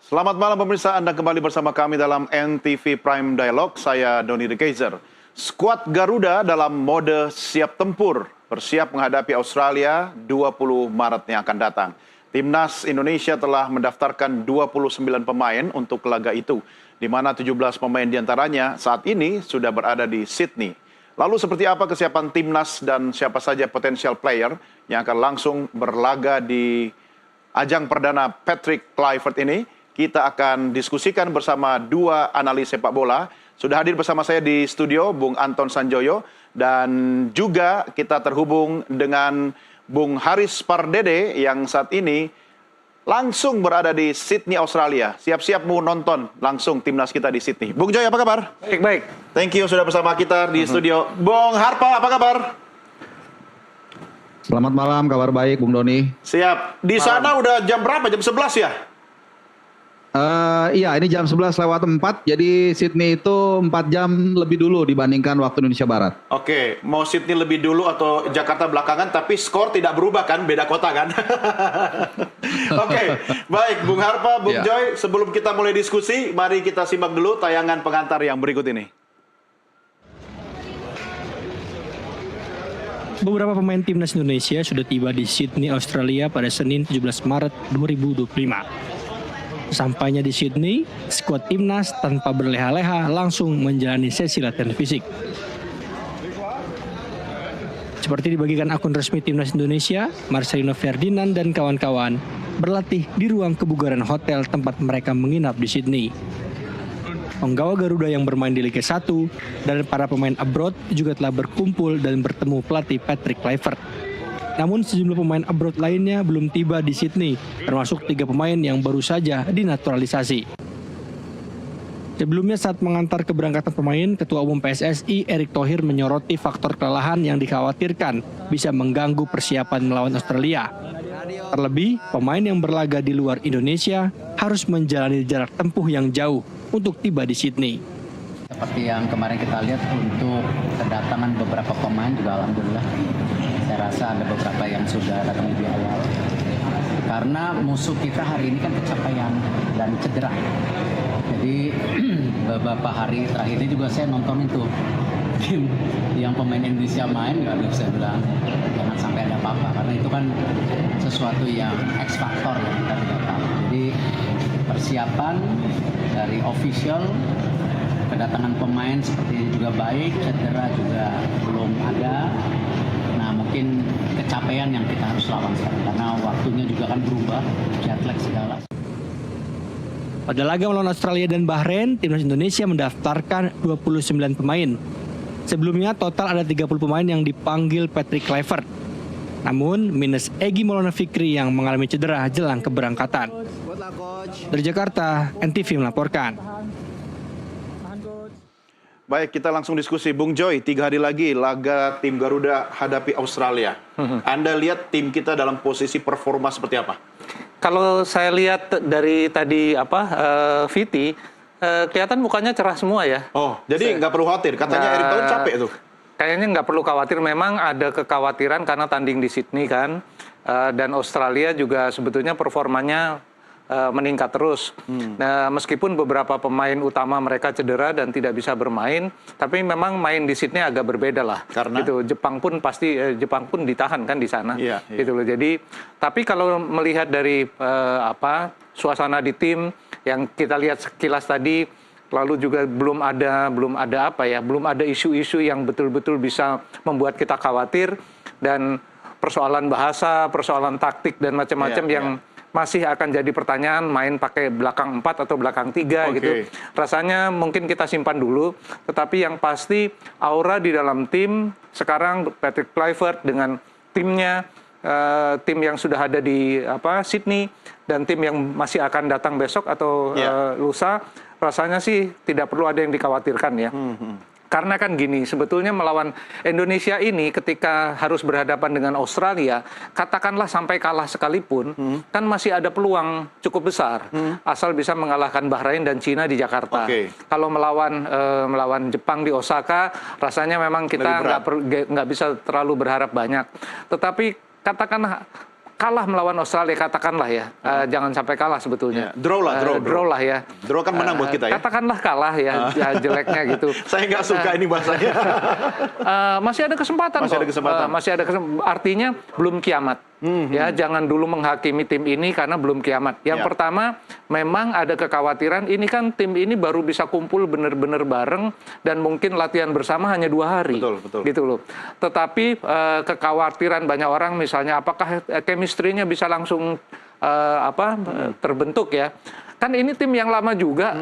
Selamat malam pemirsa, Anda kembali bersama kami dalam NTV Prime Dialogue. Saya Doni The Kaiser. Skuad Garuda dalam mode siap tempur, bersiap menghadapi Australia 20 Maret yang akan datang. Timnas Indonesia telah mendaftarkan 29 pemain untuk laga itu, di mana 17 pemain diantaranya saat ini sudah berada di Sydney. Lalu seperti apa kesiapan timnas dan siapa saja potensial player yang akan langsung berlaga di ajang perdana Patrick Kluivert ini? Kita akan diskusikan bersama dua analis sepak bola. Sudah hadir bersama saya di studio Bung Anton Sanjoyo, dan juga kita terhubung dengan Bung Haris Pardede yang saat ini langsung berada di Sydney, Australia. Siap-siap mau nonton langsung timnas kita di Sydney. Bung Joy, apa kabar? Baik. Thank you sudah bersama kita di studio. Bung Harpa, apa kabar? Selamat malam, kabar baik Bung Doni. Siap. Di sana udah jam berapa? Jam 11 ya? Iya, ini jam 11 lewat 4, jadi Sydney itu 4 jam lebih dulu dibandingkan waktu Indonesia Barat. Oke, mau Sydney lebih dulu atau Jakarta belakangan, tapi skor tidak berubah kan, beda kota kan? Oke, baik Bung Harpa, Bung Joy, sebelum kita mulai diskusi, mari kita simak dulu tayangan pengantar yang berikut ini. Beberapa pemain timnas Indonesia sudah tiba di Sydney, Australia pada Senin 17 Maret 2025. Sampainya di Sydney, skuad timnas tanpa berleha-leha langsung menjalani sesi latihan fisik. Seperti dibagikan akun resmi timnas Indonesia, Marcelino Ferdinand dan kawan-kawan berlatih di ruang kebugaran hotel tempat mereka menginap di Sydney. Penggawa Garuda yang bermain di Liga 1 dan para pemain abroad juga telah berkumpul dan bertemu pelatih Patrick Kluivert. Namun sejumlah pemain abroad lainnya belum tiba di Sydney, termasuk 3 pemain yang baru saja dinaturalisasi. Sebelumnya saat mengantar keberangkatan pemain, Ketua Umum PSSI Erick Thohir menyoroti faktor kelelahan yang dikhawatirkan bisa mengganggu persiapan melawan Australia. Terlebih, pemain yang berlaga di luar Indonesia harus menjalani jarak tempuh yang jauh untuk tiba di Sydney. Seperti yang kemarin kita lihat untuk kedatangan beberapa pemain juga alhamdulillah. Saya rasa ada beberapa yang sudah datang lebih awal. Karena musuh kita hari ini kan kecapean dan cedera. Jadi beberapa hari terakhir ini juga saya nonton itu tim yang pemain Indonesia main, nggak bisa bilang jangan sampai ada apa-apa, karena itu kan sesuatu yang X factor yang kita tidak tahu. Jadi persiapan dari official, kedatangan pemain seperti ini juga baik, cedera juga belum ada. Nah mungkin kecapean yang kita harus lawan sekarang, karena waktunya juga kan berubah, jet lag segala. Pada laga melawan Australia dan Bahrain, timnas Indonesia mendaftarkan 29 pemain. Sebelumnya total ada 30 pemain yang dipanggil Patrick Kluivert. Namun minus Egy Maulana Fikri yang mengalami cedera jelang keberangkatan. Dari Jakarta, NTV melaporkan. Baik, kita langsung diskusi. Bung Joy, 3 hari lagi laga tim Garuda hadapi Australia. Anda lihat tim kita dalam posisi performa seperti apa? Kalau saya lihat dari tadi Viti, kelihatan mukanya cerah semua ya. Oh, jadi nggak perlu khawatir. Katanya Erick Thohir capek tuh. Kayaknya nggak perlu khawatir. Memang ada kekhawatiran karena tanding di Sydney kan, dan Australia juga sebetulnya performanya meningkat terus. Nah, meskipun beberapa pemain utama mereka cedera dan tidak bisa bermain, tapi memang main di Sydney agak berbeda lah. Karena gitu. Jepang pun ditahan kan di sana. Gitu loh. Jadi, tapi kalau melihat dari suasana di tim yang kita lihat sekilas tadi, lalu juga belum ada isu-isu yang betul-betul bisa membuat kita khawatir, dan persoalan bahasa, persoalan taktik dan macam-macam yang masih akan jadi pertanyaan, main pakai belakang 4 atau belakang 3 gitu. Rasanya mungkin kita simpan dulu, tetapi yang pasti aura di dalam tim sekarang Patrick Kluivert dengan timnya, tim yang sudah ada di Sydney dan tim yang masih akan datang besok atau lusa, rasanya sih tidak perlu ada yang dikhawatirkan ya. Karena kan gini, sebetulnya melawan Indonesia ini ketika harus berhadapan dengan Australia, katakanlah sampai kalah sekalipun, kan masih ada peluang cukup besar, asal bisa mengalahkan Bahrain dan Cina di Jakarta. Kalau melawan Jepang di Osaka, rasanya memang kita nggak bisa terlalu berharap banyak. Tetapi katakanlah kalah melawan Australia, katakanlah ya, jangan sampai kalah sebetulnya. Draw lah, draw lah ya. Draw kan menang buat kita ya. Katakanlah kalah ya, ya jeleknya gitu. Saya nggak suka ini bahasanya. Masih ada kesempatan Masih kok. ada kesempatan. Masih ada kesempatan. Artinya belum kiamat. Ya, jangan dulu menghakimi tim ini karena belum kiamat. Yang pertama, memang ada kekhawatiran. Ini kan tim ini baru bisa kumpul benar-benar bareng dan mungkin latihan bersama hanya 2 hari. Betul. Gitu loh. Tetapi kekhawatiran banyak orang, misalnya apakah chemistry-nya bisa langsung terbentuk ya? Kan ini tim yang lama juga.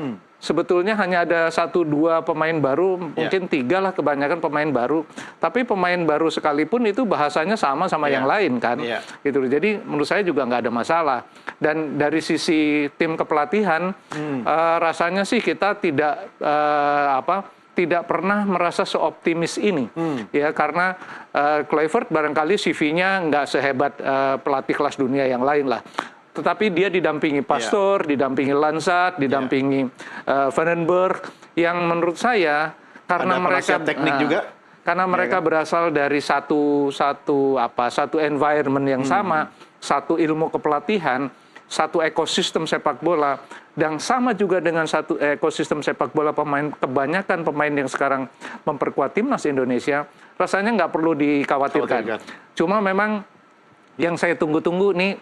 Sebetulnya hanya ada 1-2 pemain baru, mungkin 3 lah kebanyakan pemain baru. Tapi pemain baru sekalipun itu bahasanya sama yang lain kan. Gitu. Jadi menurut saya juga nggak ada masalah. Dan dari sisi tim kepelatihan, rasanya sih kita tidak pernah merasa seoptimis ini. Ya, karena Kluivert barangkali CV-nya nggak sehebat pelatih kelas dunia yang lain lah. Tetapi dia didampingi Pastor, didampingi Lansat, didampingi Vandenberg, yang menurut saya karena mereka teknik juga, karena mereka berasal dari satu environment yang sama, satu ilmu kepelatihan, satu ekosistem sepak bola, dan sama juga dengan satu ekosistem sepak bola kebanyakan pemain yang sekarang memperkuat timnas Indonesia, rasanya nggak perlu dikhawatirkan. Cuma memang yang saya tunggu-tunggu nih,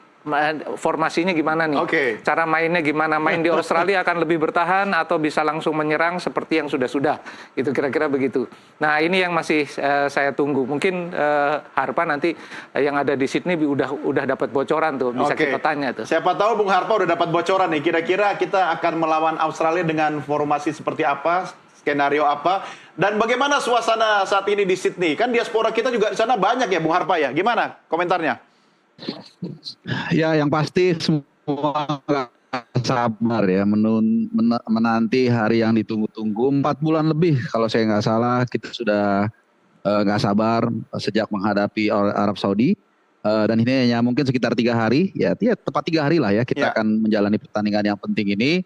formasinya gimana nih? Cara mainnya gimana? Main di Australia akan lebih bertahan atau bisa langsung menyerang seperti yang sudah-sudah? Itu kira-kira begitu. Nah, ini yang masih saya tunggu. Mungkin Harpa nanti yang ada di Sydney udah dapat bocoran tuh, bisa kita tanya tuh. Siapa tahu Bung Harpa udah dapat bocoran nih. Kira-kira kita akan melawan Australia dengan formasi seperti apa? Skenario apa? Dan bagaimana suasana saat ini di Sydney? Kan diaspora kita juga di sana banyak ya, Bung Harpa ya. Gimana komentarnya? Ya, yang pasti semua nggak sabar ya menanti hari yang ditunggu-tunggu. 4 bulan lebih kalau saya nggak salah kita sudah nggak sabar sejak menghadapi Arab Saudi. Dan ini hanya mungkin sekitar 3 hari, ya tepat 3 hari lah ya kita akan menjalani pertandingan yang penting ini.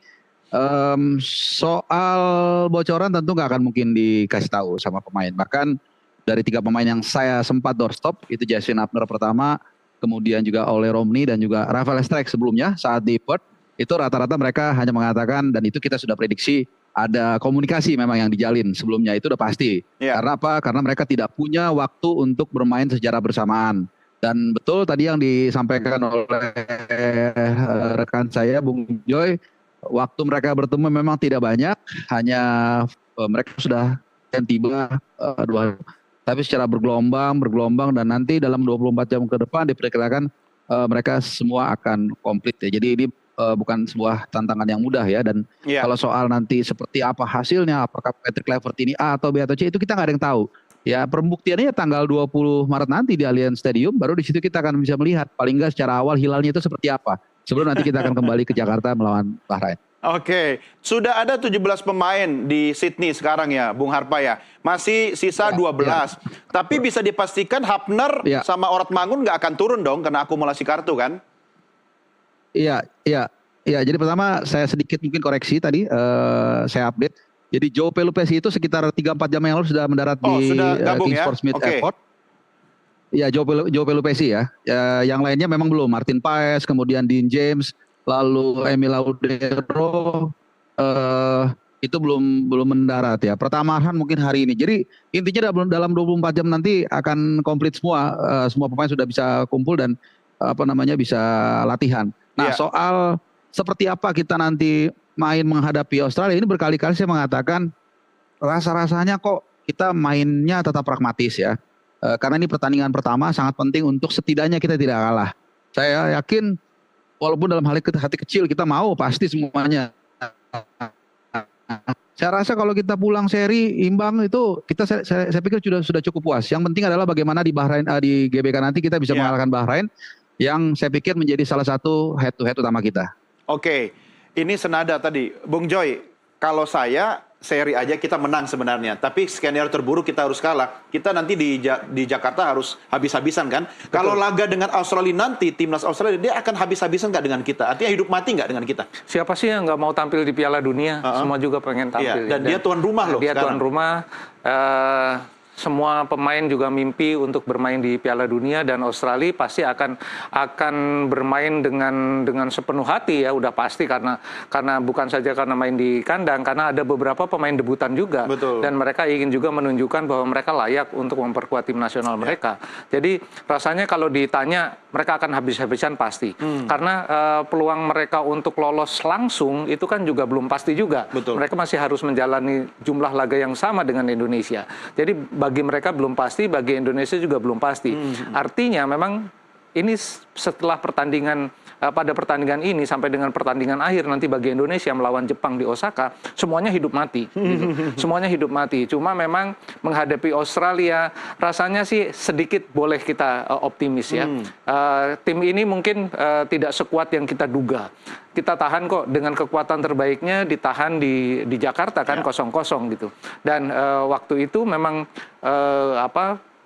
Soal bocoran tentu nggak akan mungkin dikasih tahu sama pemain. Bahkan dari 3 pemain yang saya sempat doorstop, itu Jason Abner pertama, kemudian juga Ole Romney dan juga Rafael Strijk sebelumnya saat di Perth, itu rata-rata mereka hanya mengatakan, dan itu kita sudah prediksi, ada komunikasi memang yang dijalin sebelumnya, itu udah pasti. Karena apa? Karena mereka tidak punya waktu untuk bermain secara bersamaan. Dan betul tadi yang disampaikan oleh rekan saya, Bung Joy, waktu mereka bertemu memang tidak banyak, hanya mereka sudah tiba 2 hari. Tapi secara bergelombang dan nanti dalam 24 jam ke depan diperkirakan mereka semua akan komplit ya. Jadi ini bukan sebuah tantangan yang mudah ya. Dan kalau soal nanti seperti apa hasilnya, apakah Patrick Kluivert ini A atau B atau C, itu kita nggak ada yang tahu. Ya, pembuktiannya tanggal 20 Maret nanti di Allianz Stadium, baru di situ kita akan bisa melihat paling nggak secara awal hilalnya itu seperti apa. Sebelum nanti kita akan kembali ke Jakarta melawan Bahrain. Sudah ada 17 pemain di Sydney sekarang ya, Bung Harpa ya. Masih sisa 12. Tapi bisa dipastikan Hapner sama Orat Mangun nggak akan turun dong karena akumulasi kartu kan? Iya. Jadi pertama saya sedikit mungkin koreksi tadi, saya update. Jadi Joe Pelupesi itu sekitar 3-4 jam yang lalu sudah mendarat di King Sport Smith Airport. Iya, Joe Pelupesi ya. Yang lainnya memang belum. Martin Paes, kemudian Dean James, lalu Emil Laudero itu belum mendarat ya. Pratama Arhan mungkin hari ini. Jadi intinya dalam 24 jam nanti akan komplit semua. Semua pemain sudah bisa kumpul dan bisa latihan. Nah, soal seperti apa kita nanti main menghadapi Australia, ini berkali-kali saya mengatakan rasa-rasanya kok kita mainnya tetap pragmatis ya. Karena ini pertandingan pertama, sangat penting untuk setidaknya kita tidak kalah. Saya yakin walaupun dalam hati kecil kita mau pasti semuanya. Saya rasa kalau kita pulang seri imbang itu saya pikir sudah cukup puas. Yang penting adalah bagaimana di Bahrain, di GBK nanti kita bisa mengalahkan Bahrain, yang saya pikir menjadi salah satu head to head utama kita. Ini senada tadi, Bung Joy. Kalau saya seri aja kita menang sebenarnya, tapi skenario terburuk kita harus kalah. Kita nanti di Jakarta harus habis-habisan kan? Betul. Kalau laga dengan Australia nanti, timnas Australia dia akan habis-habisan nggak dengan kita? Artinya hidup mati nggak dengan kita? Siapa sih yang nggak mau tampil di Piala Dunia? Semua juga pengen tampil. Dan dia tuan rumah loh. Dia sekarang. tuan rumah. semua pemain juga mimpi untuk bermain di Piala Dunia, dan Australia pasti akan bermain dengan sepenuh hati ya, udah pasti, karena bukan saja karena main di kandang, karena ada beberapa pemain debutan juga. Betul. Dan mereka ingin juga menunjukkan bahwa mereka layak untuk memperkuat tim nasional mereka. Jadi rasanya kalau ditanya mereka akan habis-habisan pasti, karena peluang mereka untuk lolos langsung itu kan juga belum pasti juga. Betul. Mereka masih harus menjalani jumlah laga yang sama dengan Indonesia. Jadi bagi mereka belum pasti, bagi Indonesia juga belum pasti. Artinya memang ini setelah pertandingan, pada pertandingan ini sampai dengan pertandingan akhir nanti bagi Indonesia melawan Jepang di Osaka, semuanya hidup mati. Gitu. Semuanya hidup mati. Cuma memang menghadapi Australia, rasanya sih sedikit boleh kita optimis ya. Tim ini mungkin tidak sekuat yang kita duga. Kita tahan kok dengan kekuatan terbaiknya, ditahan di Jakarta kan 0-0 gitu. Dan waktu itu memang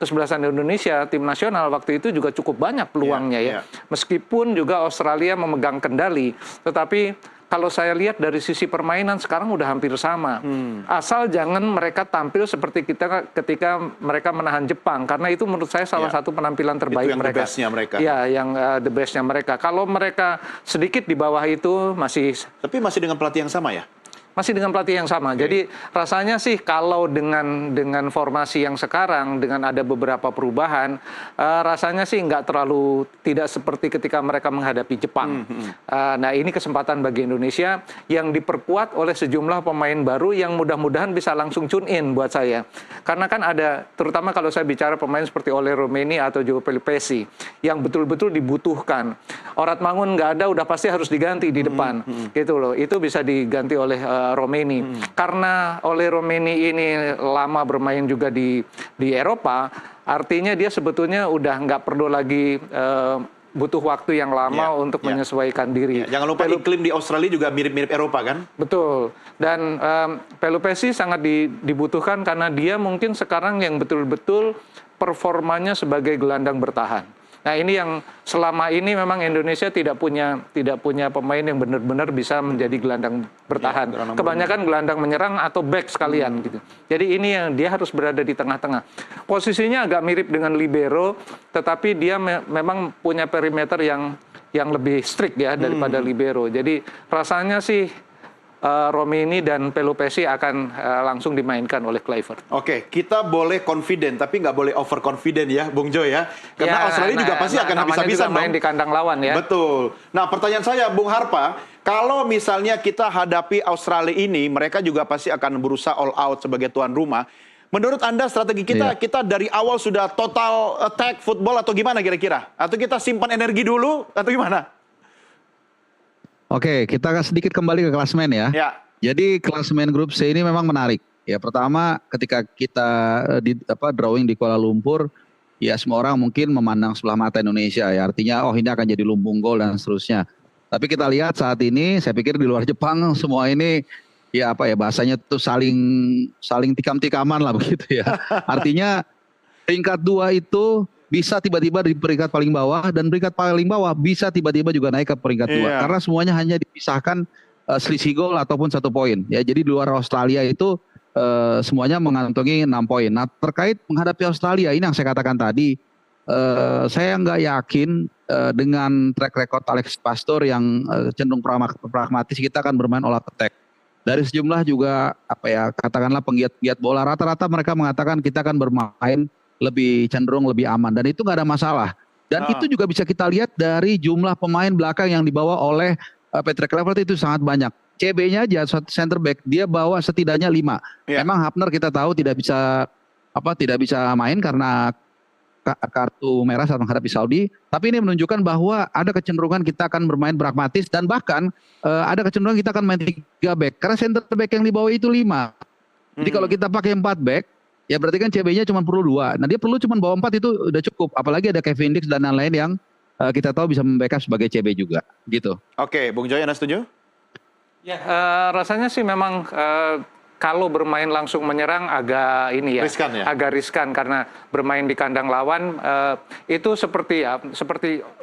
kesebelasan Indonesia, tim nasional waktu itu juga cukup banyak peluangnya ya. Meskipun juga Australia memegang kendali, tetapi kalau saya lihat dari sisi permainan sekarang udah hampir sama. Asal jangan mereka tampil seperti kita ketika mereka menahan Jepang, karena itu menurut saya salah satu penampilan terbaik itu yang mereka. The best-nya mereka. Ya, yang the best-nya mereka. Kalau mereka sedikit di bawah itu masih. Tapi masih dengan pelatih yang sama ya? Masih dengan pelatih yang sama. Jadi rasanya sih kalau dengan formasi yang sekarang, dengan ada beberapa perubahan, rasanya sih nggak terlalu tidak seperti ketika mereka menghadapi Jepang. Nah ini kesempatan bagi Indonesia yang diperkuat oleh sejumlah pemain baru yang mudah-mudahan bisa langsung tune in buat saya. Karena kan ada, terutama kalau saya bicara pemain seperti Ole Romeni atau Joe Pelupesi, yang betul-betul dibutuhkan. Oratmangun nggak ada, udah pasti harus diganti di depan. Gitu loh. Itu bisa diganti oleh Romeni. Karena oleh Romeni ini lama bermain juga di Eropa, artinya dia sebetulnya udah nggak perlu lagi butuh waktu yang lama untuk menyesuaikan diri. Jangan lupa iklim di Australia juga mirip-mirip Eropa kan? Betul. Dan Pelupesi sangat dibutuhkan karena dia mungkin sekarang yang betul-betul performanya sebagai gelandang bertahan. Nah ini yang selama ini memang Indonesia tidak punya pemain yang benar-benar bisa menjadi gelandang bertahan. Kebanyakan gelandang menyerang atau back sekalian gitu. Jadi ini yang dia harus berada di tengah-tengah. Posisinya agak mirip dengan libero, tetapi dia memang punya perimeter yang lebih strict ya daripada libero. Jadi rasanya sih Romeni dan Pelupesi akan langsung dimainkan oleh Kluivert. Oke, kita boleh confident, tapi nggak boleh overconfident ya, Bung Jo ya. Karena Australia juga pasti akan habis-habisan main di kandang lawan ya. Betul. Nah, pertanyaan saya, Bung Harpa, kalau misalnya kita hadapi Australia ini, mereka juga pasti akan berusaha all out sebagai tuan rumah. Menurut Anda strategi kita dari awal sudah total attack football atau gimana kira-kira? Atau kita simpan energi dulu atau gimana? Oke, kita sedikit kembali ke klasemen ya. Jadi klasemen grup C ini memang menarik. Ya pertama ketika kita drawing di Kuala Lumpur, ya semua orang mungkin memandang sebelah mata Indonesia ya. Artinya ini akan jadi lumbung gol dan seterusnya. Tapi kita lihat saat ini, saya pikir di luar Jepang semua ini ya bahasanya tuh saling tikam-tikaman lah begitu ya. Artinya peringkat 2 itu bisa tiba-tiba di peringkat paling bawah, dan peringkat paling bawah bisa tiba-tiba juga naik ke peringkat 2. Karena semuanya hanya dipisahkan selisih gol ataupun 1 poin. Ya, jadi di luar Australia itu semuanya mengantongi 6 poin. Nah, terkait menghadapi Australia ini yang saya katakan tadi, saya nggak yakin dengan track record Alex Pastor yang cenderung pragmatis kita akan bermain all out attack. Dari sejumlah juga katakanlah penggiat bola, rata-rata mereka mengatakan kita akan bermain lebih cenderung lebih aman, dan itu nggak ada masalah. Dan itu juga bisa kita lihat dari jumlah pemain belakang yang dibawa oleh Patrick Kluivert itu sangat banyak. CB-nya aja center back dia bawa setidaknya 5. Memang Hafner kita tahu tidak bisa main karena kartu merah saat menghadapi Saudi, tapi ini menunjukkan bahwa ada kecenderungan kita akan bermain pragmatis, dan bahkan ada kecenderungan kita akan main 3 back karena center back yang dibawa itu 5. Jadi kalau kita pakai 4 back, ya berarti kan CB-nya cuma perlu 2. Nah dia perlu cuma bawa 4 itu udah cukup. Apalagi ada Kevin Dix dan lain-lain yang kita tahu bisa membackup sebagai CB juga. Gitu. Oke, Bung Joy, Anda setuju? Ya, rasanya sih memang kalau bermain langsung menyerang agak riskan ya? Agak riskan karena bermain di kandang lawan itu seperti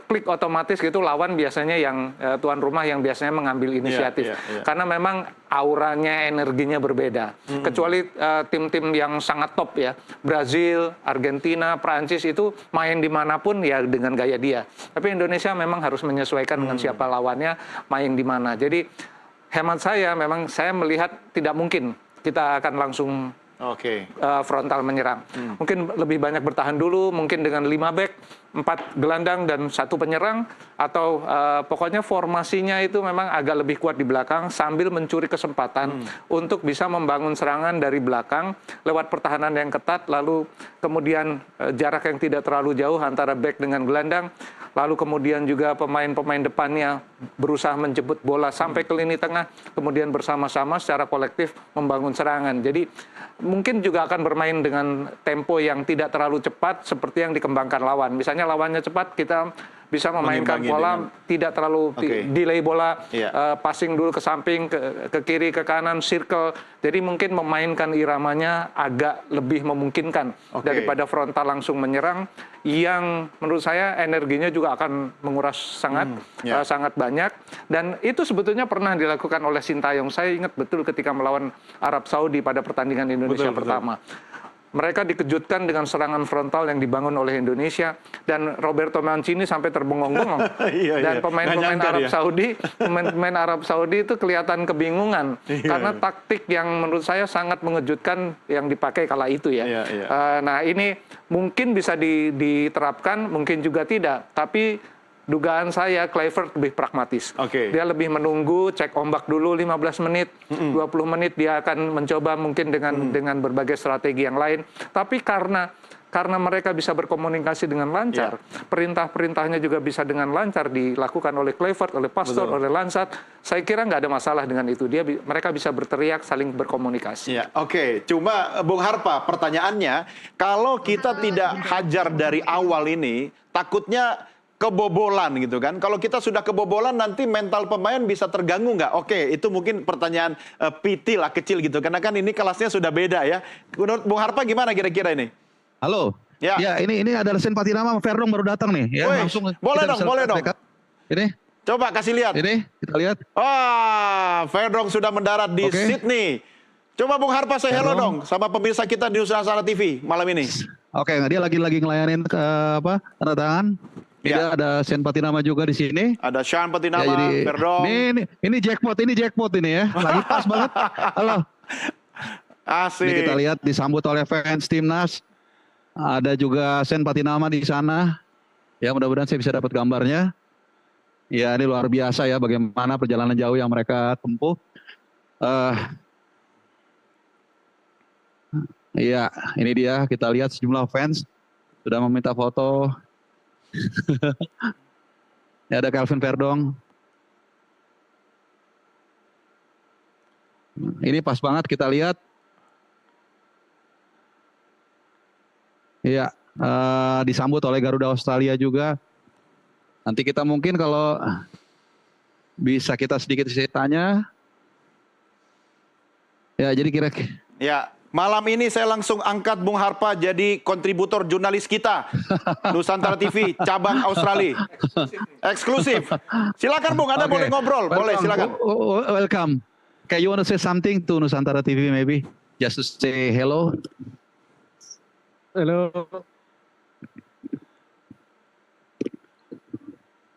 klik otomatis gitu lawan biasanya yang tuan rumah yang biasanya mengambil inisiatif. Karena memang auranya, energinya berbeda. Kecuali tim-tim yang sangat top ya, Brazil, Argentina, Prancis itu main dimanapun ya dengan gaya dia. Tapi Indonesia memang harus menyesuaikan dengan siapa lawannya, main di mana. Jadi hemat saya memang saya melihat tidak mungkin kita akan langsung frontal menyerang. Mungkin lebih banyak bertahan dulu, mungkin dengan 5 back, 4 gelandang dan 1 penyerang, atau pokoknya formasinya itu memang agak lebih kuat di belakang sambil mencuri kesempatan untuk bisa membangun serangan dari belakang lewat pertahanan yang ketat, lalu kemudian jarak yang tidak terlalu jauh antara back dengan gelandang, lalu kemudian juga pemain-pemain depannya berusaha menjemput bola sampai ke lini tengah, kemudian bersama-sama secara kolektif membangun serangan. Jadi mungkin juga akan bermain dengan tempo yang tidak terlalu cepat seperti yang dikembangkan lawan. Misalnya lawannya cepat, kita bisa memainkan pola tidak terlalu delay bola, passing dulu ke samping, ke kiri, ke kanan, circle. Jadi mungkin memainkan iramanya agak lebih memungkinkan daripada frontal langsung menyerang yang menurut saya energinya juga akan menguras sangat banyak. Dan itu sebetulnya pernah dilakukan oleh Sintayong. Saya ingat betul ketika melawan Arab Saudi pada pertandingan Indonesia pertama. Mereka dikejutkan dengan serangan frontal yang dibangun oleh Indonesia, dan Roberto Mancini sampai terbengong-bengong. Dan pemain-pemain Arab Saudi itu kelihatan kebingungan karena taktik yang menurut saya sangat mengejutkan yang dipakai kala itu ya. Nah, ini mungkin bisa diterapkan, mungkin juga tidak, tapi dugaan saya Kluivert lebih pragmatis. Dia lebih menunggu, cek ombak dulu 15 menit, 20 menit dia akan mencoba mungkin dengan berbagai strategi yang lain. Tapi karena mereka bisa berkomunikasi dengan lancar, perintah-perintahnya juga bisa dengan lancar dilakukan oleh Kluivert, oleh Pastor, oleh Lansat. Saya kira nggak ada masalah dengan itu. Mereka bisa berteriak, saling berkomunikasi. Cuma Bung Harpa, pertanyaannya, kalau kita tidak hajar dari awal ini, takutnya kebobolan gitu kan. Kalau kita sudah kebobolan nanti mental pemain bisa terganggu nggak? Itu mungkin pertanyaan PT lah, kecil gitu. Karena kan ini kelasnya sudah beda ya. Menurut Bung Harpa gimana kira-kira ini? Halo. Ya, ini ada Sen Patinama, Verdong baru datang nih. Ya, langsung. Boleh dong. Ini. Coba kasih lihat. Ini, kita lihat. Verdong sudah mendarat di Sydney. Coba Bung Harpa say hello dong sama pemirsa kita di Nusantara TV malam ini. Dia lagi ngelayanin tanda tangan. Ada Sen Patinama juga di sini. Ada Sean Patinama, Verdong. Ini jackpot ini ya. Lagi pas banget. Halo. Asik. Ini kita lihat disambut oleh fans timnas. Ada juga Sen Patinama di sana. Ya, mudah-mudahan saya bisa dapat gambarnya. Ya, ini luar biasa ya bagaimana perjalanan jauh yang mereka tempuh. Iya, ini dia, kita lihat sejumlah fans sudah meminta foto. Ya, ada Calvin Verdong. Ini pas banget kita lihat. Iya, disambut oleh Garuda Australia juga. Nanti kita mungkin kalau bisa kita sedikit tanya. Ya, jadi kira-kira. Ya, malam ini saya langsung angkat Bung Harpa jadi kontributor jurnalis kita. Nusantara TV, cabang Australia. Eksklusif. Silakan Bung, Anda boleh ngobrol. Boleh, silakan. Welcome. Okay, you want to say something to Nusantara TV maybe? Just to say hello. Hello.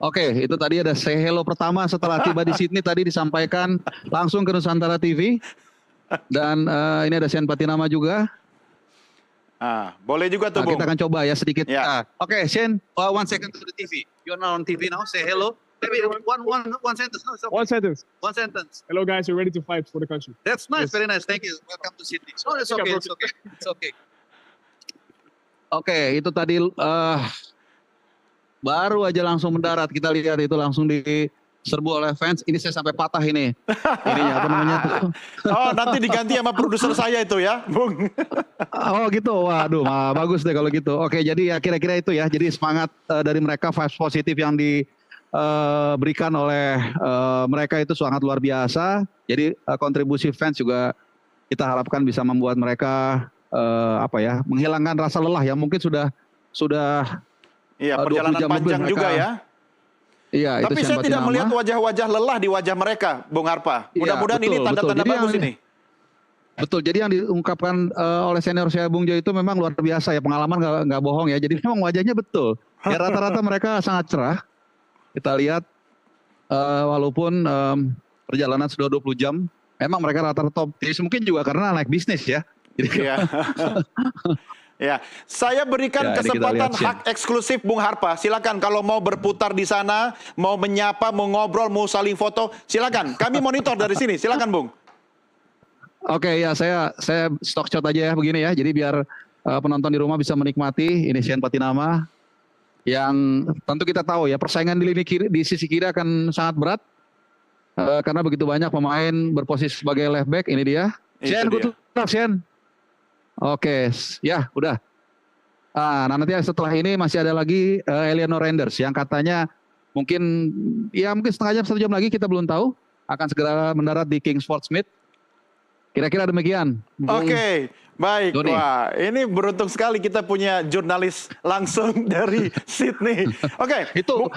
Oke, itu tadi ada say hello pertama setelah tiba di Sydney, tadi disampaikan langsung ke Nusantara TV. Dan ini ada Sen Patinama juga. Boleh juga tuh, Bung. Kita akan coba ya sedikit. Oke, Sen, 1 second to the TV. You're now on TV now. Say hello. Maybe one sentence. No, One sentence. One sentence. Hello, guys. We're ready to fight for the country. That's nice. Yes. Very nice. Thank you. Welcome to Sydney. Oh, it's okay. It's okay. It's okay. Oke, itu tadi baru aja langsung mendarat. Kita lihat itu langsung diserbu oleh fans. Ini saya sampai patah ini. Ininya apa namanya tuh? Oh, nanti diganti sama produser saya itu ya, Bung. Oh gitu. Waduh, bagus deh kalau gitu. Oke, jadi ya kira-kira itu ya. Jadi semangat dari mereka, vibes positif yang diberikan oleh mereka itu sangat luar biasa. Jadi kontribusi fans juga kita harapkan bisa membuat mereka menghilangkan rasa lelah yang mungkin sudah Iya, perjalanan panjang juga ya. Iya, Tapi itu saya Sean tidak Patinama. melihat wajah-wajah lelah di wajah mereka, Bung Harpa. Iya, Mudah-mudahan ini betul, tanda-tanda betul. Jadi bagus yang- ini. Betul, jadi yang diungkapkan oleh senior saya Bung Jo itu memang luar biasa ya, pengalaman nggak bohong ya. Jadi memang wajahnya betul. Ya rata-rata mereka sangat cerah. Kita lihat walaupun perjalanan sudah 20 jam, memang mereka rata-rata optimis. Mungkin juga karena naik bisnis ya. Jadi, Iya. Ya, saya berikan Ya, ini kita kesempatan lihat, Sien. hak eksklusif Bung Harpa. Silakan kalau mau berputar di sana, mau menyapa, mau ngobrol, mau saling foto, silakan. Kami monitor dari sini. Silakan, Bung. Oke ya, saya stock shot aja ya begini ya. Jadi biar penonton di rumah bisa menikmati ini Sean Patinama yang tentu kita tahu ya persaingan di lini kiri, di sisi kiri akan sangat berat karena begitu banyak pemain berposisi sebagai left back. Ini dia. Itu Sean, dia. good luck, Sean. Oke, ya udah. Nah nanti setelah ini masih ada lagi Eleanor Renders yang katanya mungkin setengah jam 1 jam lagi kita belum tahu akan segera mendarat di King Sportsmith. Kira-kira demikian. Bung Oke, baik. Doni. Wah, ini beruntung sekali kita punya jurnalis langsung dari Sydney. Oke,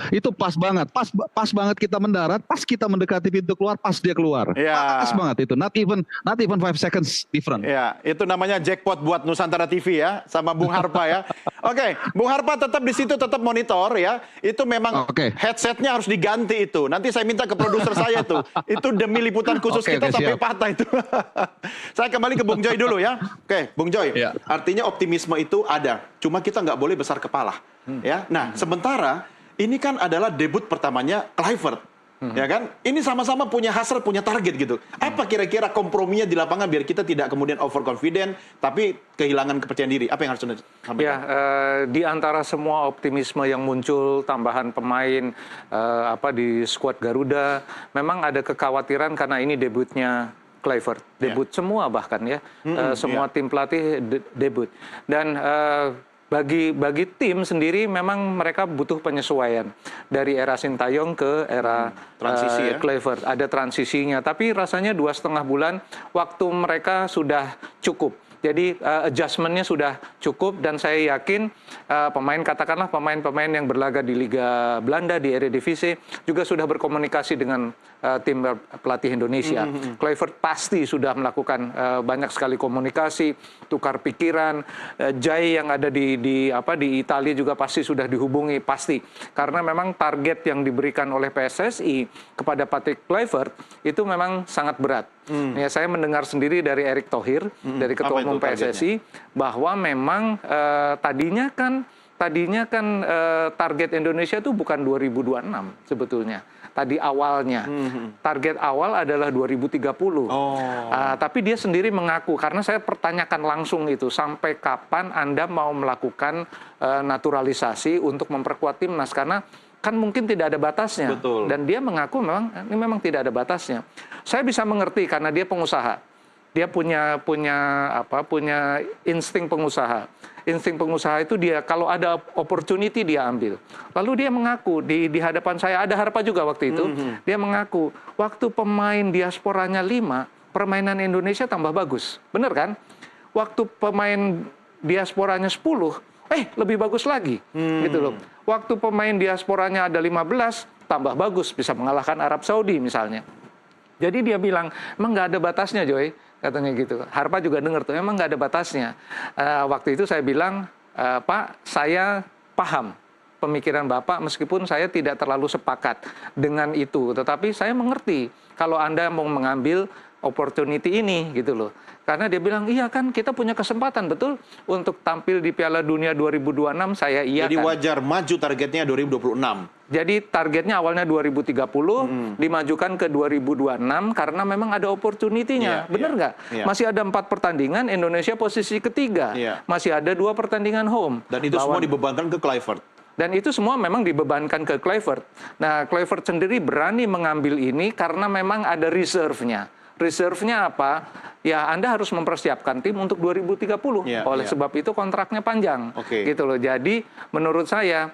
Itu pas banget, pas banget kita mendarat, pas kita mendekati pintu keluar, pas dia keluar. Ya. Pas banget itu, not even 5 seconds different. ya, itu namanya jackpot buat Nusantara TV ya, sama Bung Harpa ya. Oke, Bung Harpa tetap di situ, tetap monitor ya. Itu memang Oke. headsetnya harus diganti itu. Nanti saya minta ke produser saya tuh. Itu demi liputan khusus Oke, kita oke, sampai siap. patah itu. Saya kembali ke Bung Joy dulu ya. Oke, Bung Joy. Ya. Artinya optimisme itu ada. Cuma kita nggak boleh besar kepala. Ya. Nah, sementara ini kan adalah debut pertamanya Kluivert. Ya kan? Ini sama-sama punya hasrat, punya target gitu. Apa kira-kira komprominya di lapangan biar kita tidak kemudian overconfident tapi kehilangan kepercayaan diri? Apa yang harus Anda sampaikan? Ya, di antara semua optimisme yang muncul, tambahan pemain di skuad Garuda, memang ada kekhawatiran karena ini debutnya Kluivert, debut semua bahkan ya, semua tim pelatih debut. Dan bagi tim sendiri memang mereka butuh penyesuaian dari era Sintayong ke era transisi ya. Kluivert. Ada transisinya, tapi rasanya 2,5 bulan waktu mereka sudah cukup. Jadi adjustment-nya sudah cukup dan saya yakin katakanlah pemain-pemain yang berlaga di Liga Belanda, di Eredivisie juga sudah berkomunikasi dengan tim pelatih Indonesia. Kluivert pasti sudah melakukan banyak sekali komunikasi, tukar pikiran. Jai yang ada di Italia juga pasti sudah dihubungi pasti. Karena memang target yang diberikan oleh PSSI kepada Patrick Kluivert itu memang sangat berat. Ya, saya mendengar sendiri dari Erick Thohir, dari Ketua Umum PSSI, bahwa memang tadinya kan target Indonesia itu bukan 2026 sebetulnya. Tadi awalnya, target awal adalah 2030. Tapi dia sendiri mengaku, karena saya pertanyakan langsung itu, sampai kapan Anda mau melakukan naturalisasi untuk memperkuat timnas? Karena kan mungkin tidak ada batasnya. Betul. Dan dia mengaku memang tidak ada batasnya. Saya bisa mengerti karena dia pengusaha. Dia punya insting pengusaha. Insting pengusaha itu dia kalau ada opportunity dia ambil. Lalu dia mengaku di hadapan saya, ada Harpa juga waktu itu, dia mengaku waktu pemain diasporanya 5, permainan Indonesia tambah bagus. Bener kan? Waktu pemain diasporanya 10, lebih bagus lagi. Gitu loh. Waktu pemain diasporanya ada 15, tambah bagus, bisa mengalahkan Arab Saudi misalnya. Jadi dia bilang, emang nggak ada batasnya, Joy, katanya gitu. Harpa juga dengar tuh, emang nggak ada batasnya. Waktu itu saya bilang, Pak, saya paham pemikiran Bapak, meskipun saya tidak terlalu sepakat dengan itu. Tetapi saya mengerti kalau Anda mau mengambil opportunity ini, gitu loh. Karena dia bilang, iya kan kita punya kesempatan, betul, untuk tampil di Piala Dunia 2026, saya iya. Jadi wajar maju targetnya 2026. Jadi targetnya awalnya 2030, dimajukan ke 2026 karena memang ada opportunity-nya. Benar nggak? Masih ada 4 pertandingan, Indonesia posisi ketiga. Masih ada 2 pertandingan home. Dan itu semua dibebankan ke Kluivert. Dan itu semua memang dibebankan ke Kluivert. Nah, Kluivert sendiri berani mengambil ini karena memang ada reserve-nya. Reserve-nya apa? Ya, Anda harus mempersiapkan tim untuk 2030. Oleh sebab itu kontraknya panjang. Gitu loh. Jadi menurut saya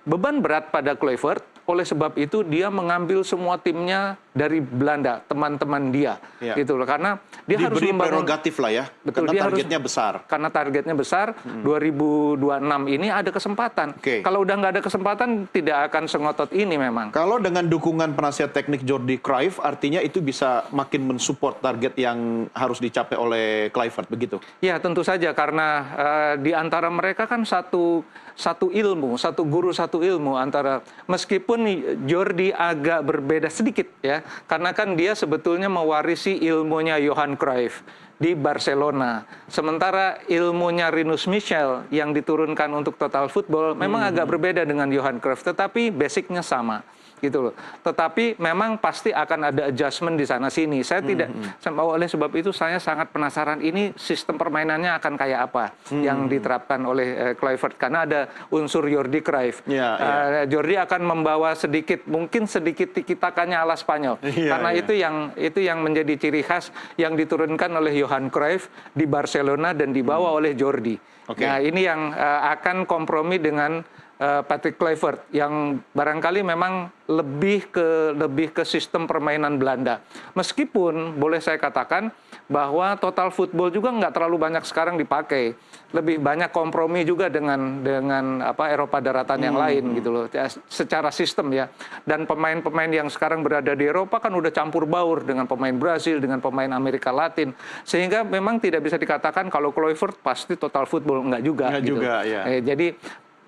beban berat pada Kluivert, oleh sebab itu dia mengambil semua timnya dari Belanda, teman-teman dia, gitu loh. Karena dia harus diberi membangun prerogatif lah ya, betul, karena dia targetnya besar. Karena targetnya besar, 2026 ini ada kesempatan. Kalau udah nggak ada kesempatan, tidak akan sengotot ini memang. Kalau dengan dukungan penasihat teknik Jordi Cruyff, artinya itu bisa makin mensupport target yang harus dicapai oleh Kluivert, begitu? Ya, tentu saja, karena di antara mereka kan satu ilmu, satu guru, satu ilmu antara, meskipun Jordi agak berbeda sedikit ya, karena kan dia sebetulnya mewarisi ilmunya Johan Cruyff di Barcelona. Sementara ilmunya Rinus Michels yang diturunkan untuk Total Football memang agak berbeda dengan Johan Cruyff, tetapi basicnya sama. Gitu loh. Tetapi memang pasti akan ada adjustment di sana sini. Saya tidak, oleh sebab itu saya sangat penasaran ini sistem permainannya akan kayak apa yang diterapkan oleh Kluivert, karena ada unsur Jordi Cruyff. Jordi akan membawa mungkin sedikit tiki-takanya ala Spanyol, karena itu yang menjadi ciri khas yang diturunkan oleh Johan Cruyff di Barcelona dan dibawa oleh Jordi. Nah, ini yang akan kompromi dengan Patrick Kluivert yang barangkali memang lebih ke sistem permainan Belanda. Meskipun boleh saya katakan bahwa Total Football juga nggak terlalu banyak sekarang dipakai. Lebih banyak kompromi juga dengan Eropa daratan yang lain gitu loh. Secara sistem ya. Dan pemain-pemain yang sekarang berada di Eropa kan udah campur baur dengan pemain Brasil, dengan pemain Amerika Latin. Sehingga memang tidak bisa dikatakan kalau Kluivert pasti Total Football, nggak juga. Nggak gitu. juga, ya. Jadi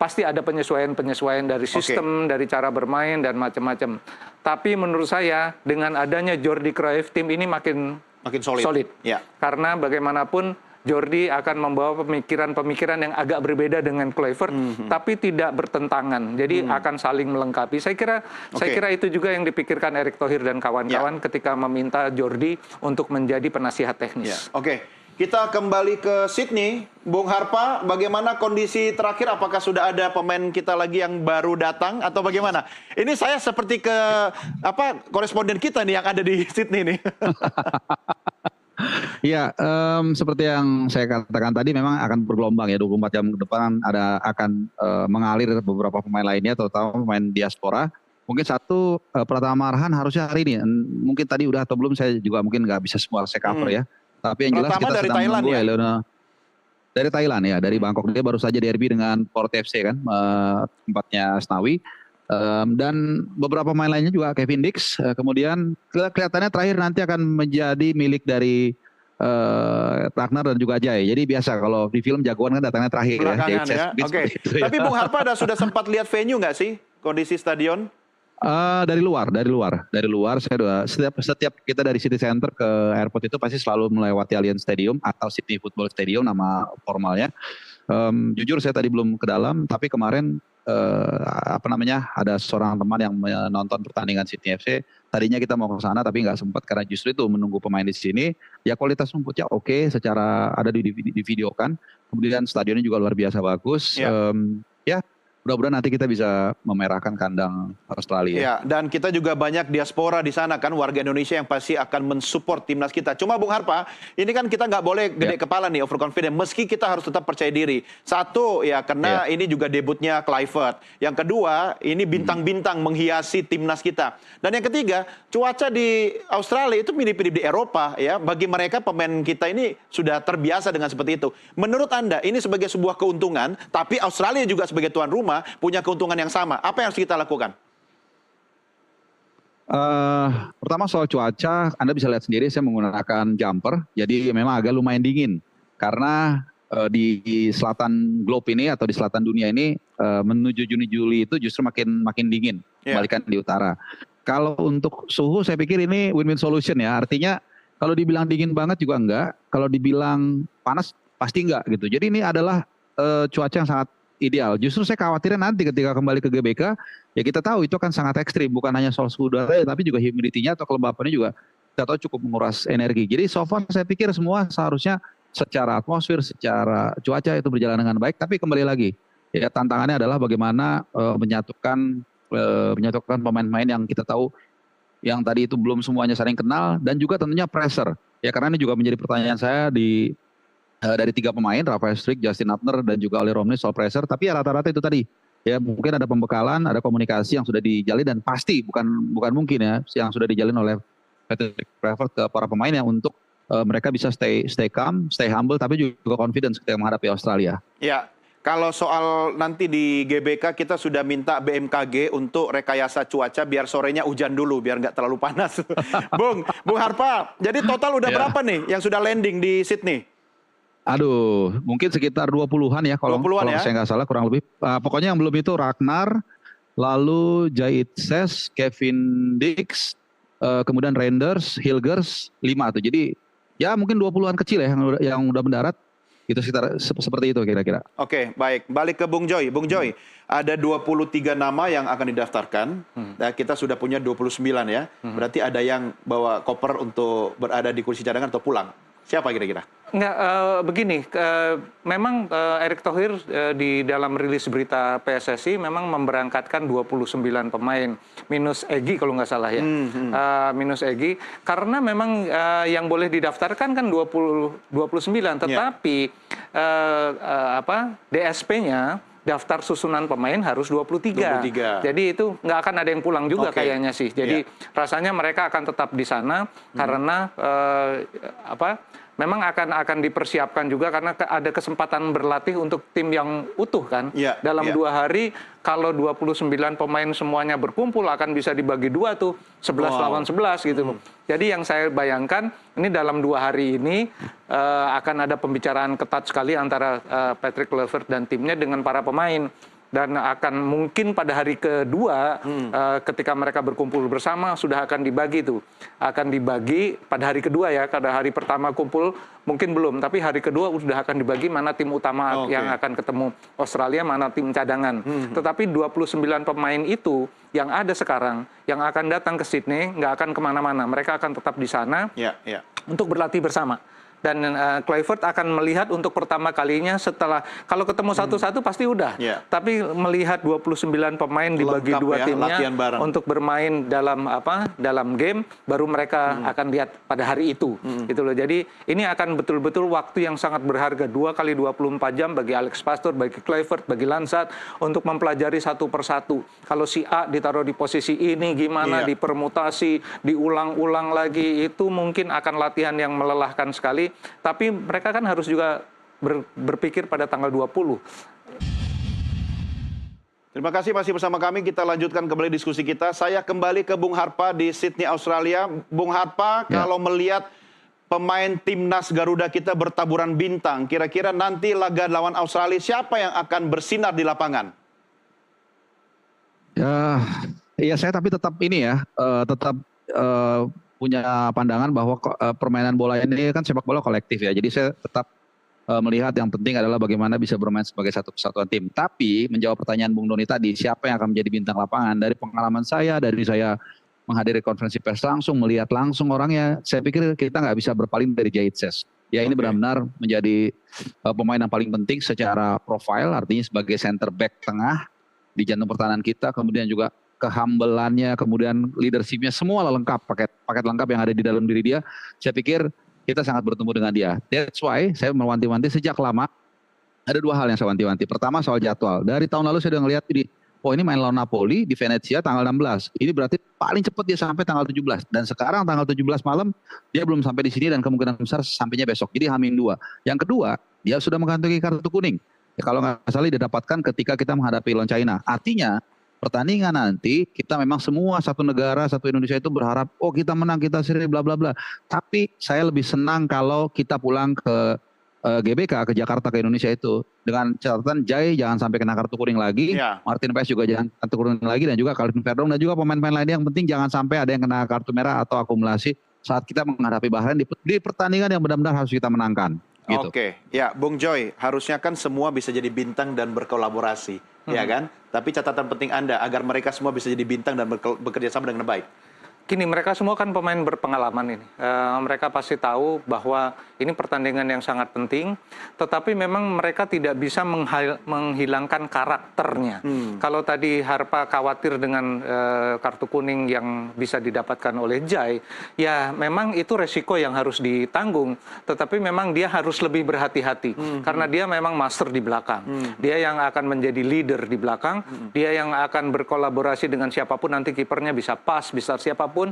pasti ada penyesuaian-penyesuaian dari sistem, dari cara bermain dan macam-macam. Tapi menurut saya dengan adanya Jordi Cruyff, tim ini makin solid. Ya. Karena bagaimanapun Jordi akan membawa pemikiran-pemikiran yang agak berbeda dengan Kluivert, tapi tidak bertentangan. Jadi akan saling melengkapi. Saya kira itu juga yang dipikirkan Erick Thohir dan kawan-kawan ketika meminta Jordi untuk menjadi penasihat teknis. Kita kembali ke Sydney, Bung Harpa, bagaimana kondisi terakhir? Apakah sudah ada pemain kita lagi yang baru datang atau bagaimana? Ini saya seperti koresponden kita nih yang ada di Sydney nih. Ya, seperti yang saya katakan tadi, memang akan bergelombang ya, 24 jam ke depan akan mengalir beberapa pemain lainnya, terutama pemain diaspora. Mungkin satu, Pratama Arhan harusnya hari ini, mungkin tadi udah atau belum, saya juga mungkin nggak bisa semua saya cover ya. Tapi yang jelas kita dari sedang Thailand menunggu ya? Dari Thailand ya, dari Bangkok. Dia baru saja derby dengan Port FC kan, tempatnya Asnawi. Dan beberapa pemain lainnya juga, Kevin Dix. Kemudian kelihatannya terakhir nanti akan menjadi milik dari Ragnar dan juga Ajay. Jadi biasa kalau di film jagoan kan datangnya terakhir ya. Tapi Bung Harpa sudah sempat lihat venue nggak sih, kondisi stadion? Dari luar. Saya setiap kita dari City Center ke airport itu pasti selalu melewati Allianz Stadium atau Sydney Football Stadium nama formalnya. Jujur saya tadi belum ke dalam, tapi kemarin ada seorang teman yang menonton pertandingan Sydney FC. Tadinya kita mau ke sana tapi nggak sempat karena justru itu menunggu pemain di sini. Ya kualitas rumputnya oke, secara ada di video kan. Kemudian stadionnya juga luar biasa bagus. Mudah-mudahan nanti kita bisa memerahkan kandang Australia. Ya, dan kita juga banyak diaspora di sana kan, warga Indonesia yang pasti akan mensupport timnas kita. Cuma Bung Harpa, ini kan kita nggak boleh gede kepala nih, overconfident. Meski kita harus tetap percaya diri. Satu, ya karena ini juga debutnya Kluivert. Yang kedua, ini bintang-bintang menghiasi timnas kita. Dan yang ketiga, cuaca di Australia itu mirip-mirip di Eropa ya. Bagi mereka pemain kita ini sudah terbiasa dengan seperti itu. Menurut Anda, ini sebagai sebuah keuntungan, tapi Australia juga sebagai tuan rumah punya keuntungan yang sama. Apa yang harus kita lakukan? Pertama soal cuaca, Anda bisa lihat sendiri saya menggunakan jumper. Jadi memang agak lumayan dingin. Karena di selatan globe ini atau di selatan dunia ini menuju Juni-Juli itu justru makin dingin. Kembalikan di utara. Kalau untuk suhu saya pikir ini win-win solution ya. Artinya kalau dibilang dingin banget juga enggak. Kalau dibilang panas pasti enggak gitu. Jadi ini adalah cuaca yang sangat ideal. Justru saya khawatirnya nanti ketika kembali ke GBK, ya kita tahu itu akan sangat ekstrim. Bukan hanya soal suhu udara, tapi juga humidity-nya atau kelembapannya juga kita tahu cukup menguras energi. Jadi so far saya pikir semua seharusnya secara atmosfer, secara cuaca itu berjalan dengan baik. Tapi kembali lagi, ya tantangannya adalah bagaimana menyatukan pemain-pemain yang kita tahu yang tadi itu belum semuanya saling kenal, dan juga tentunya pressure. Ya karena ini juga menjadi pertanyaan saya dari 3 pemain, Rafael Struijk, Justin Hubner, dan juga Ollie Romney soal pressure. Tapi ya rata-rata itu tadi, Ya mungkin ada pembekalan, ada komunikasi yang sudah dijalin dan pasti bukan mungkin ya yang sudah dijalin oleh Patrick Kluivert ke para pemain yang untuk mereka bisa stay calm, stay humble, tapi juga confidence ketika menghadapi Australia. Ya, kalau soal nanti di GBK kita sudah minta BMKG untuk rekayasa cuaca biar sorenya hujan dulu, biar nggak terlalu panas. Bung Harpa, jadi total udah berapa nih yang sudah landing di Sydney? Aduh, mungkin sekitar 20-an ya kalau ya? saya nggak salah kurang lebih. Pokoknya yang belum itu Ragnar, lalu Jait Ses, Kevin Dix, kemudian Renders, Hilgers, 5 tuh. Jadi ya mungkin 20-an kecil ya yang udah mendarat. Itu sekitar seperti itu kira-kira. Oke, baik. Balik ke Bung Joy. Bung Joy, ada 23 nama yang akan didaftarkan. Nah, kita sudah punya 29 ya. Berarti ada yang bawa koper untuk berada di kursi cadangan atau pulang. Siapa kira-kira? Enggak, begini, memang Erick Thohir di dalam rilis berita PSSI memang memberangkatkan 29 pemain, minus Egy kalau nggak salah ya, minus Egy, karena memang yang boleh didaftarkan kan 29, tetapi DSP-nya, daftar susunan pemain harus 23. Jadi itu nggak akan ada yang pulang juga kayaknya sih. Jadi rasanya mereka akan tetap di sana karena memang akan dipersiapkan juga karena ada kesempatan berlatih untuk tim yang utuh kan. Dalam 2 hari kalau 29 pemain semuanya berkumpul akan bisa dibagi 2 tuh, 11 lawan 11 gitu loh. Jadi yang saya bayangkan ini dalam 2 hari ini akan ada pembicaraan ketat sekali antara Patrick Kluivert dan timnya dengan para pemain. Dan akan mungkin pada hari kedua ketika mereka berkumpul bersama sudah akan dibagi tuh. Akan dibagi pada hari kedua ya, pada hari pertama kumpul mungkin belum. Tapi hari kedua sudah akan dibagi mana tim utama yang akan ketemu Australia, mana tim cadangan. Tetapi 29 pemain itu yang ada sekarang, yang akan datang ke Sydney, nggak akan kemana-mana. Mereka akan tetap di sana untuk berlatih bersama. Dan Kluivert akan melihat untuk pertama kalinya setelah, kalau ketemu satu-satu pasti udah. Tapi melihat 29 pemain dibagi 2 timnya untuk bermain dalam game, baru mereka akan lihat pada hari itu. Gitu loh. Jadi ini akan betul-betul waktu yang sangat berharga, 2 kali 24 jam bagi Alex Pastor, bagi Kluivert, bagi Lansat untuk mempelajari satu persatu. Kalau si A ditaruh di posisi ini gimana, dipermutasi, diulang-ulang lagi, itu mungkin akan latihan yang melelahkan sekali. Tapi mereka kan harus juga berpikir pada tanggal 20. Terima kasih masih bersama kami. Kita lanjutkan kembali diskusi kita. Saya kembali ke Bung Harpa di Sydney, Australia. Bung Harpa, kalau melihat pemain timnas Garuda kita bertaburan bintang, kira-kira nanti laga lawan Australia siapa yang akan bersinar di lapangan? Ya saya tapi tetap ini ya, tetap punya pandangan bahwa permainan bola ini kan sepak bola kolektif ya. Jadi saya tetap melihat yang penting adalah bagaimana bisa bermain sebagai satu kesatuan tim. Tapi menjawab pertanyaan Bung Doni tadi, siapa yang akan menjadi bintang lapangan? Dari pengalaman saya, dari saya menghadiri konferensi pers langsung, melihat langsung orangnya, saya pikir kita nggak bisa berpaling dari Jait Ses. Ya ini benar-benar menjadi pemain yang paling penting secara profil, artinya sebagai center back tengah di jantung pertahanan kita, kemudian juga kehambelannya, kemudian leadershipnya, semua lengkap, paket lengkap yang ada di dalam diri dia. Saya pikir kita sangat bertemu dengan dia. That's why saya mewanti-wanti sejak lama. Ada 2 hal yang saya wanti-wanti. Pertama soal jadwal. Dari tahun lalu saya sudah ngelihat ini main lawan Napoli di Venezia tanggal 16. Ini berarti paling cepat dia sampai tanggal 17. Dan sekarang tanggal 17 malam dia belum sampai di sini dan kemungkinan besar sampainya besok. Jadi H-2. Yang kedua, dia sudah mengantongi kartu kuning. Ya, kalau nggak salah didapatkan ketika kita menghadapi lawan China. Artinya pertandingan nanti kita memang semua satu negara, satu Indonesia itu berharap kita menang, kita seri bla bla bla. Tapi saya lebih senang kalau kita pulang ke GBK, ke Jakarta, ke Indonesia itu dengan catatan Jai jangan sampai kena kartu kuning lagi, Martin Paes juga jangan kartu kuning lagi, dan juga Calvin Verdong dan juga pemain-pemain lainnya yang penting jangan sampai ada yang kena kartu merah atau akumulasi saat kita menghadapi Bahrain di pertandingan yang benar-benar harus kita menangkan. Gitu. Oke, ya Bung Joy, harusnya kan semua bisa jadi bintang dan berkolaborasi, ya kan? Tapi catatan penting Anda agar mereka semua bisa jadi bintang dan bekerja sama dengan baik. Gini, mereka semua kan pemain berpengalaman ini. Mereka pasti tahu bahwa ini pertandingan yang sangat penting, tetapi memang mereka tidak bisa menghilangkan karakternya. Kalau tadi Harpa khawatir dengan kartu kuning yang bisa didapatkan oleh Jai, ya memang itu resiko yang harus ditanggung. Tetapi memang dia harus lebih berhati-hati, karena dia memang master di belakang. Dia yang akan menjadi leader di belakang, dia yang akan berkolaborasi dengan siapapun, nanti kipernya bisa pas, bisa siapapun,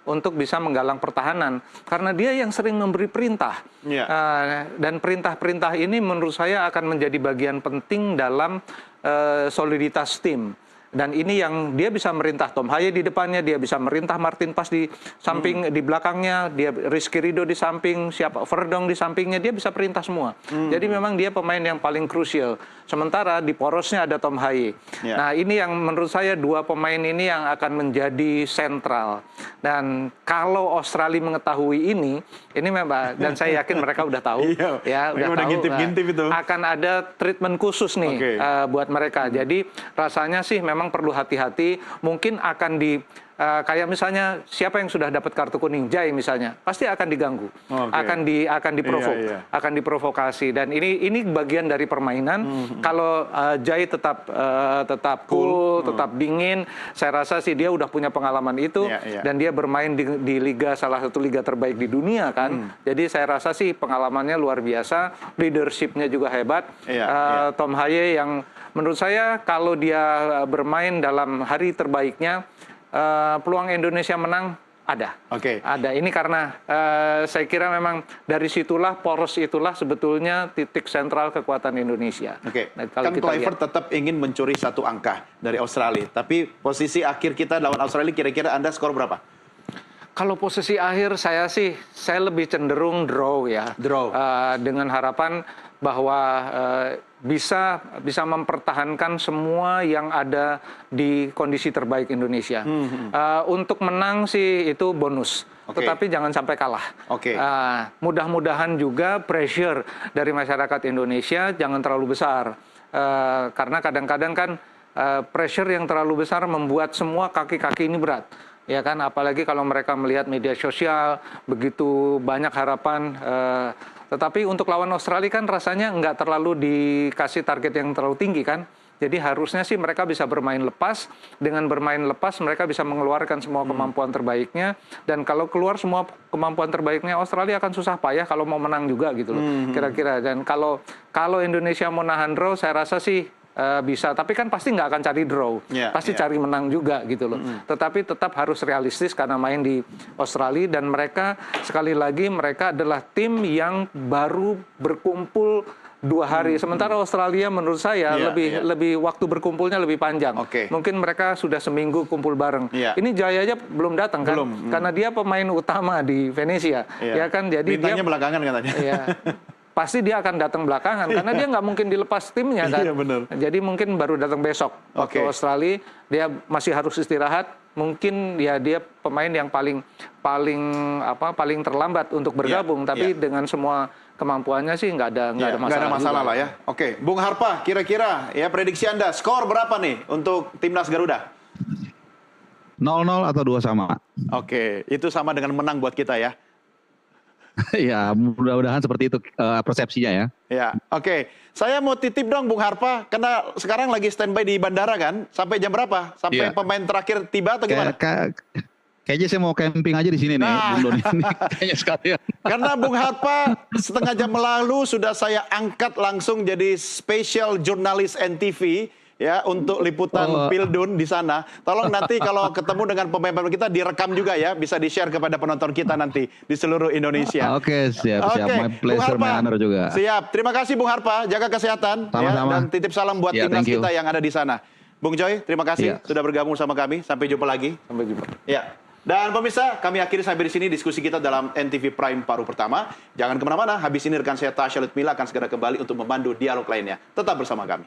untuk bisa menggalang pertahanan, karena dia yang sering memberi perintah. Dan perintah-perintah ini menurut saya akan menjadi bagian penting dalam soliditas tim. Dan ini yang dia bisa merintah Tom Haye di depannya, dia bisa merintah Martin Pas di samping, di belakangnya, dia Rizky Ridho di samping, siapa Verdong di sampingnya, dia bisa perintah semua. Jadi memang dia pemain yang paling krusial. Sementara di porosnya ada Tom Haye. Nah, ini yang menurut saya dua pemain ini yang akan menjadi sentral. Dan kalau Australia mengetahui ini memang, dan saya yakin mereka udah tahu, ya udah tahu, ngintip-ngintip itu. akan ada treatment khusus nih buat mereka. Jadi rasanya sih memang perlu hati-hati, mungkin akan kayak misalnya siapa yang sudah dapat kartu kuning, Jai misalnya, pasti akan diganggu, akan diprovokasi, dan ini bagian dari permainan. Kalau Jai tetap cool, tetap dingin, saya rasa sih dia udah punya pengalaman itu, dan dia bermain di liga, salah satu liga terbaik di dunia kan. Jadi saya rasa sih pengalamannya luar biasa, leadershipnya juga hebat. Tom Haye yang menurut saya kalau dia bermain dalam hari terbaiknya, peluang Indonesia menang ada. Ada. Ini karena saya kira memang dari situlah, poros itulah sebetulnya titik sentral kekuatan Indonesia. Nah, kan Kluivert tetap ingin mencuri satu angka dari Australia, tapi posisi akhir kita lawan Australia kira-kira Anda skor berapa? Kalau posisi akhir saya lebih cenderung draw ya. Dengan harapan bahwa bisa mempertahankan semua yang ada di kondisi terbaik Indonesia. Untuk menang sih itu bonus, tetapi jangan sampai kalah. Mudah-mudahan juga pressure dari masyarakat Indonesia jangan terlalu besar, karena kadang-kadang kan pressure yang terlalu besar membuat semua kaki-kaki ini berat. Ya kan, apalagi kalau mereka melihat media sosial, begitu banyak harapan. Tetapi untuk lawan Australia kan rasanya nggak terlalu dikasih target yang terlalu tinggi kan. Jadi harusnya sih mereka bisa bermain lepas. Dengan bermain lepas mereka bisa mengeluarkan semua kemampuan terbaiknya. Dan kalau keluar semua kemampuan terbaiknya, Australia akan susah payah kalau mau menang juga gitu loh. Kira-kira. Dan kalau Indonesia mau nahan draw, saya rasa sih bisa, tapi kan pasti nggak akan cari draw, pasti cari menang juga gitu loh. Tetapi tetap harus realistis karena main di Australia, dan mereka sekali lagi mereka adalah tim yang baru berkumpul 2 hari. Sementara Australia menurut saya lebih waktu berkumpulnya lebih panjang. Mungkin mereka sudah seminggu kumpul bareng. Ini Jaya aja belum datang kan, karena dia pemain utama di Venezia, ya kan. Jadi bintangnya belakangan katanya. Pasti dia akan datang belakangan, karena dia nggak mungkin dilepas timnya kan. Jadi mungkin baru datang besok waktu Australia, dia masih harus istirahat. Mungkin ya dia pemain yang paling terlambat untuk bergabung, tapi dengan semua kemampuannya sih nggak ada masalah lah ya. Bung Harpa, kira-kira ya prediksi Anda, skor berapa nih untuk timnas Garuda? 0-0 atau 2 sama. Itu sama dengan menang buat kita ya. Ya, mudah-mudahan seperti itu persepsinya ya. Saya mau titip dong Bung Harpa, karena sekarang lagi standby di bandara kan. Sampai jam berapa? Sampai pemain terakhir tiba atau gimana? Kayaknya saya mau camping aja di sini nih, Bung Doni. Kayaknya sekalian. Karena Bung Harpa setengah jam lalu sudah saya angkat langsung jadi special jurnalis NTV. Ya, untuk liputan Pildun di sana. Tolong nanti kalau ketemu dengan pemain-pemain kita direkam juga ya, bisa di-share kepada penonton kita nanti di seluruh Indonesia. Siap. My pleasure, my honor juga. Siap. Terima kasih Bung Harpa, jaga kesehatan. Sama-sama. Dan titip salam buat timnas kita yang ada di sana. Bung Joy, terima kasih sudah bergabung sama kami. Sampai jumpa lagi. Sampai jumpa. Ya. Dan pemirsa, kami akhiri sampai di sini diskusi kita dalam NTV Prime paruh pertama. Jangan kemana-mana, habis ini rekan saya Tasya Lutmila akan segera kembali untuk memandu dialog lainnya. Tetap bersama kami.